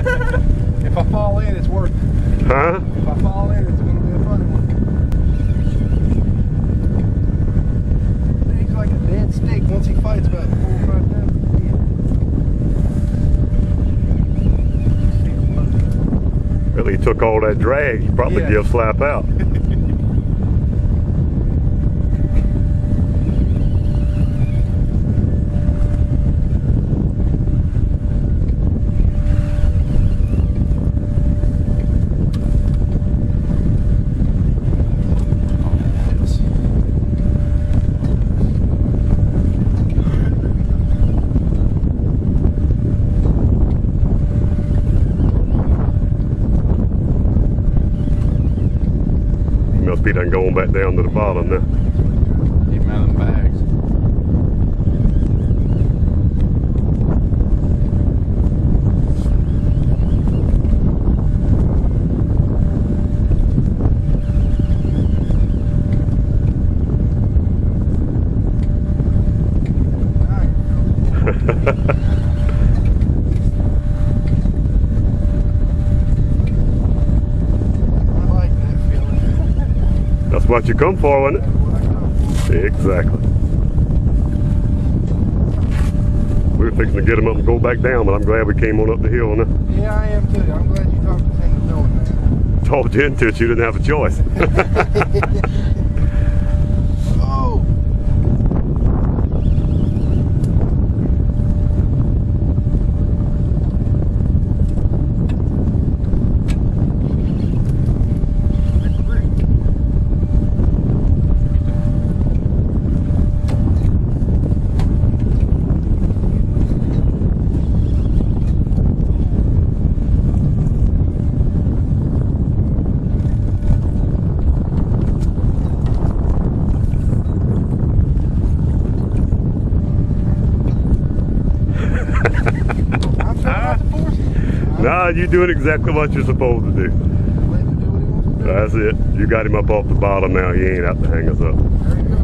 If I fall in, it's worth it. Huh? If I fall in, it's going to be a funny one. He's like a dead stick once he fights about 4 or 5 times. Really, he took all that drag. He probably give slap out. Must be done going back down to the bottom now. Keep him out of them bags. That's what you come for, wasn't it? Exactly. We were fixing to get him up and go back down, but I'm glad we came on up the hill now. Yeah, I am too. I'm glad you talked us into doing that. Talked you into it, you didn't have a choice. Oh! Nah, you doing exactly what you're supposed to do. Let him do what he wants to do. That's it. You got him up off the bottom now. He ain't out to hang us up. There you go.